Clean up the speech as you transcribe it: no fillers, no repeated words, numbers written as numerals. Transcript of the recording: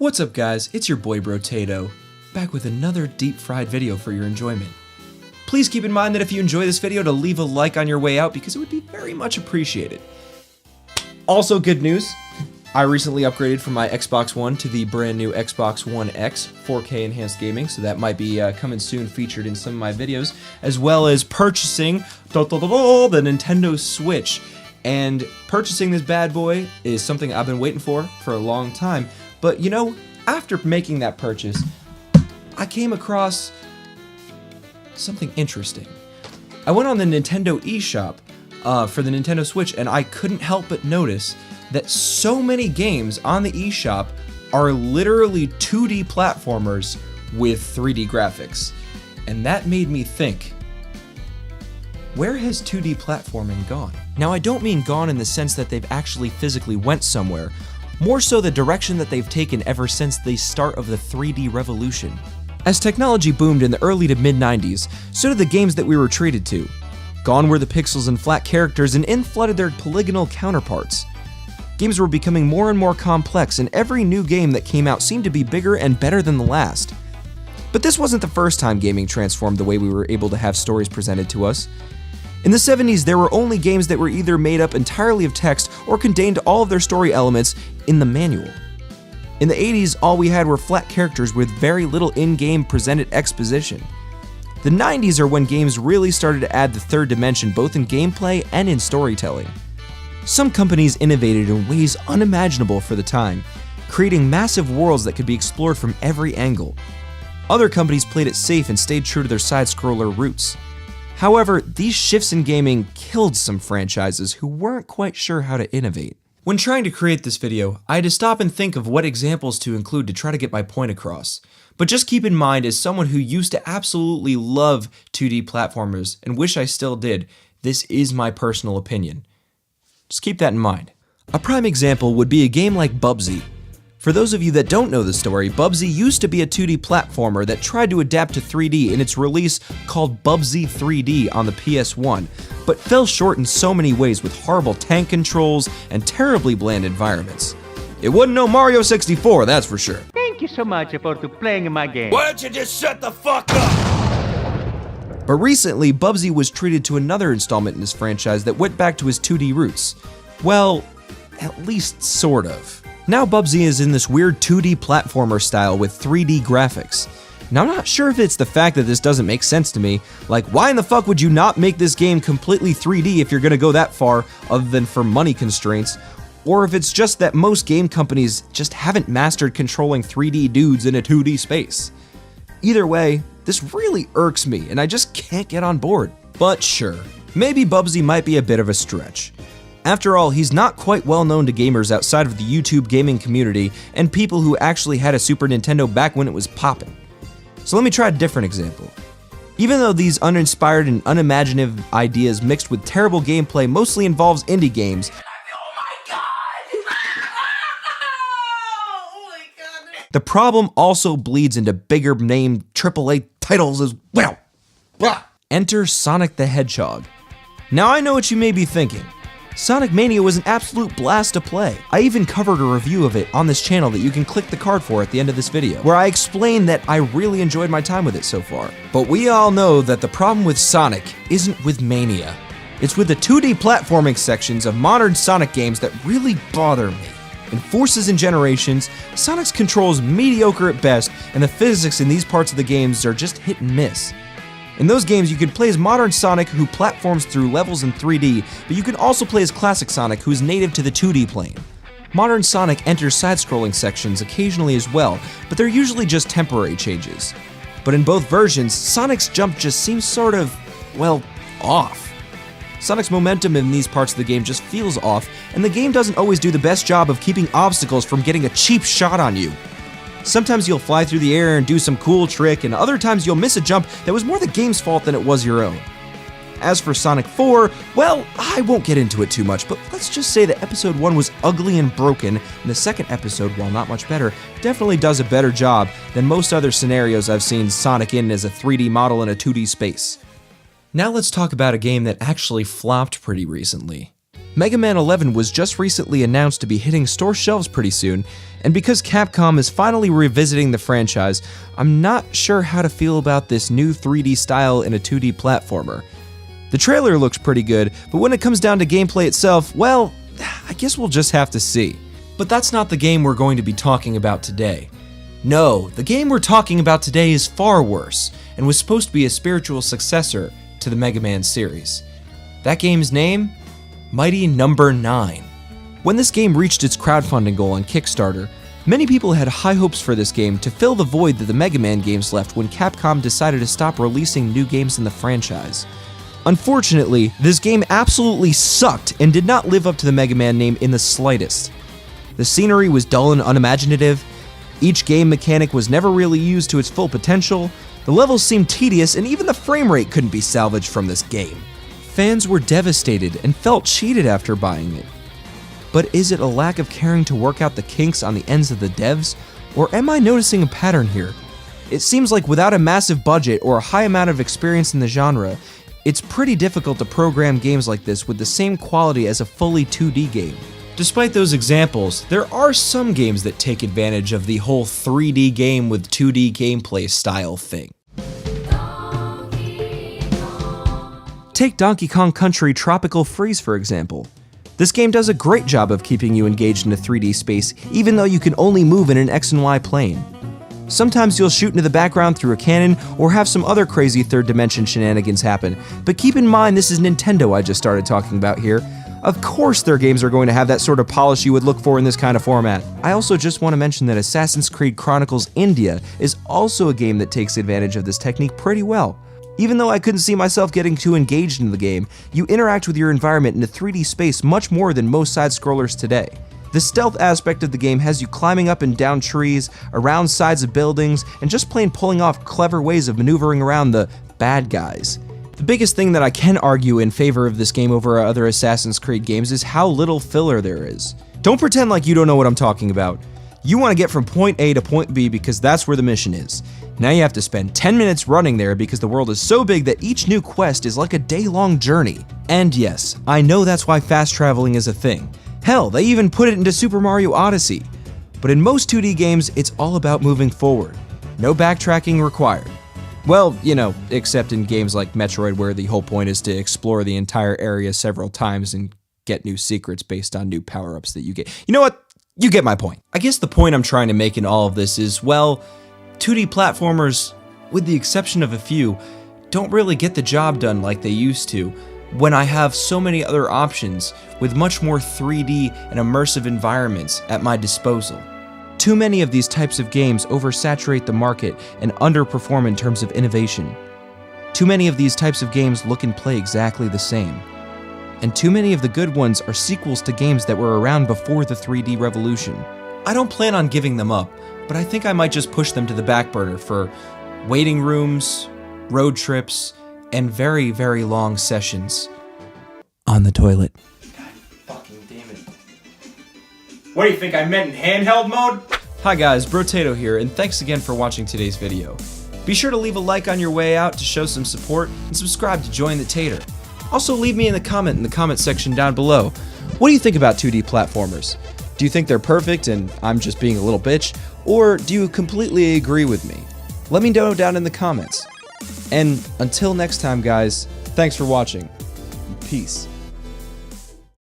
What's up guys, it's your boy Brotato, back with another deep fried video for your enjoyment. Please keep in mind that if you enjoy this video to leave a like on your way out because it would be very much appreciated. Also good news, I recently upgraded from my Xbox One to the brand new Xbox One X 4K enhanced gaming, so that might be coming soon, featured in some of my videos, as well as purchasing the Nintendo Switch. And purchasing this bad boy is something I've been waiting for a long time. But you know, after making that purchase, I came across something interesting. I went on the Nintendo eShop for the Nintendo Switch, and I couldn't help but notice that so many games on the eShop are literally 2D platformers with 3D graphics. And that made me think, where has 2D platforming gone? Now, I don't mean gone in the sense that they've actually physically went somewhere, more so the direction that they've taken ever since the start of the 3D revolution. As technology boomed in the early to mid-90s, so did the games that we were treated to. Gone were the pixels and flat characters, and in flooded their polygonal counterparts. Games were becoming more and more complex, and every new game that came out seemed to be bigger and better than the last. But this wasn't the first time gaming transformed the way we were able to have stories presented to us. In the 70s, there were only games that were either made up entirely of text or contained all of their story elements in the manual. In the 80s, all we had were flat characters with very little in-game presented exposition. The 90s are when games really started to add the third dimension both in gameplay and in storytelling. Some companies innovated in ways unimaginable for the time, creating massive worlds that could be explored from every angle. Other companies played it safe and stayed true to their side-scroller roots. However, these shifts in gaming killed some franchises who weren't quite sure how to innovate. When trying to create this video, I had to stop and think of what examples to include to try to get my point across. But just keep in mind, as someone who used to absolutely love 2D platformers and wish I still did, this is my personal opinion. Just keep that in mind. A prime example would be a game like Bubsy. For those of you that don't know the story, Bubsy used to be a 2D platformer that tried to adapt to 3D in its release called Bubsy 3D on the PS1, but fell short in so many ways with horrible tank controls and terribly bland environments. It wasn't no Mario 64, that's for sure. Thank you so much for playing my game. Why don't you just shut the fuck up? But recently, Bubsy was treated to another installment in his franchise that went back to his 2D roots. Well, at least sort of. Now Bubsy is in this weird 2D platformer style with 3D graphics. Now I'm not sure if it's the fact that this doesn't make sense to me, like why in the fuck would you not make this game completely 3D if you're gonna go that far other than for money constraints, or if it's just that most game companies just haven't mastered controlling 3D dudes in a 2D space. Either way, this really irks me and I just can't get on board. But sure, maybe Bubsy might be a bit of a stretch. After all, he's not quite well known to gamers outside of the YouTube gaming community and people who actually had a Super Nintendo back when it was poppin'. So let me try a different example. Even though these uninspired and unimaginative ideas mixed with terrible gameplay mostly involves indie games, the problem also bleeds into bigger name AAA titles as well. Enter Sonic the Hedgehog. Now I know what you may be thinking. Sonic Mania was an absolute blast to play. I even covered a review of it on this channel that you can click the card for at the end of this video, where I explain that I really enjoyed my time with it so far. But we all know that the problem with Sonic isn't with Mania. It's with the 2D platforming sections of modern Sonic games that really bother me. In Forces and Generations, Sonic's controls mediocre at best, and the physics in these parts of the games are just hit and miss. In those games, you can play as modern Sonic who platforms through levels in 3D, but you can also play as classic Sonic who is native to the 2D plane. Modern Sonic enters side-scrolling sections occasionally as well, but they're usually just temporary changes. But in both versions, Sonic's jump just seems sort of, well, off. Sonic's momentum in these parts of the game just feels off, and the game doesn't always do the best job of keeping obstacles from getting a cheap shot on you. Sometimes you'll fly through the air and do some cool trick, and other times you'll miss a jump that was more the game's fault than it was your own. As for Sonic 4, well, I won't get into it too much, but let's just say that Episode 1 was ugly and broken, and the second episode, while not much better, definitely does a better job than most other scenarios I've seen Sonic in as a 3D model in a 2D space. Now let's talk about a game that actually flopped pretty recently. Mega Man 11 was just recently announced to be hitting store shelves pretty soon, and because Capcom is finally revisiting the franchise, I'm not sure how to feel about this new 3D style in a 2D platformer. The trailer looks pretty good, but when it comes down to gameplay itself, well, I guess we'll just have to see. But that's not the game we're going to be talking about today. No, the game we're talking about today is far worse, and was supposed to be a spiritual successor to the Mega Man series. That game's name? Mighty Number 9. When this game reached its crowdfunding goal on Kickstarter, many people had high hopes for this game to fill the void that the Mega Man games left when Capcom decided to stop releasing new games in the franchise. Unfortunately, this game absolutely sucked and did not live up to the Mega Man name in the slightest. The scenery was dull and unimaginative, each game mechanic was never really used to its full potential, the levels seemed tedious, and even the frame rate couldn't be salvaged from this game. Fans were devastated and felt cheated after buying it. But is it a lack of caring to work out the kinks on the ends of the devs, or am I noticing a pattern here? It seems like without a massive budget or a high amount of experience in the genre, it's pretty difficult to program games like this with the same quality as a fully 2D game. Despite those examples, there are some games that take advantage of the whole 3D game with 2D gameplay style thing. Take Donkey Kong Country Tropical Freeze for example. This game does a great job of keeping you engaged in a 3D space, even though you can only move in an X and Y plane. Sometimes you'll shoot into the background through a cannon, or have some other crazy third dimension shenanigans happen, but keep in mind this is Nintendo I just started talking about here. Of course their games are going to have that sort of polish you would look for in this kind of format. I also just want to mention that Assassin's Creed Chronicles India is also a game that takes advantage of this technique pretty well. Even though I couldn't see myself getting too engaged in the game, you interact with your environment in a 3D space much more than most side-scrollers today. The stealth aspect of the game has you climbing up and down trees, around sides of buildings, and just plain pulling off clever ways of maneuvering around the bad guys. The biggest thing that I can argue in favor of this game over other Assassin's Creed games is how little filler there is. Don't pretend like you don't know what I'm talking about. You want to get from point A to point B because that's where the mission is. Now you have to spend 10 minutes running there because the world is so big that each new quest is like a day-long journey. And yes, I know that's why fast traveling is a thing. Hell, they even put it into Super Mario Odyssey. But in most 2D games, it's all about moving forward. No backtracking required. Well, you know, except in games like Metroid where the whole point is to explore the entire area several times and get new secrets based on new power-ups that you get. You know what? You get my point. I guess the point I'm trying to make in all of this is, well, 2D platformers, with the exception of a few, don't really get the job done like they used to when I have so many other options with much more 3D and immersive environments at my disposal. Too many of these types of games oversaturate the market and underperform in terms of innovation. Too many of these types of games look and play exactly the same. And too many of the good ones are sequels to games that were around before the 3D revolution. I don't plan on giving them up, but I think I might just push them to the back burner for waiting rooms, road trips, and very, very long sessions on the toilet. God fucking damn it. What do you think I meant in handheld mode? Hi guys, Brotato here, and thanks again for watching today's video. Be sure to leave a like on your way out to show some support, and subscribe to join the Tater. Also leave me a comment in the comment section down below. What do you think about 2D platformers? Do you think they're perfect and I'm just being a little bitch? Or do you completely agree with me? Let me know down in the comments. And until next time guys, thanks for watching. Peace.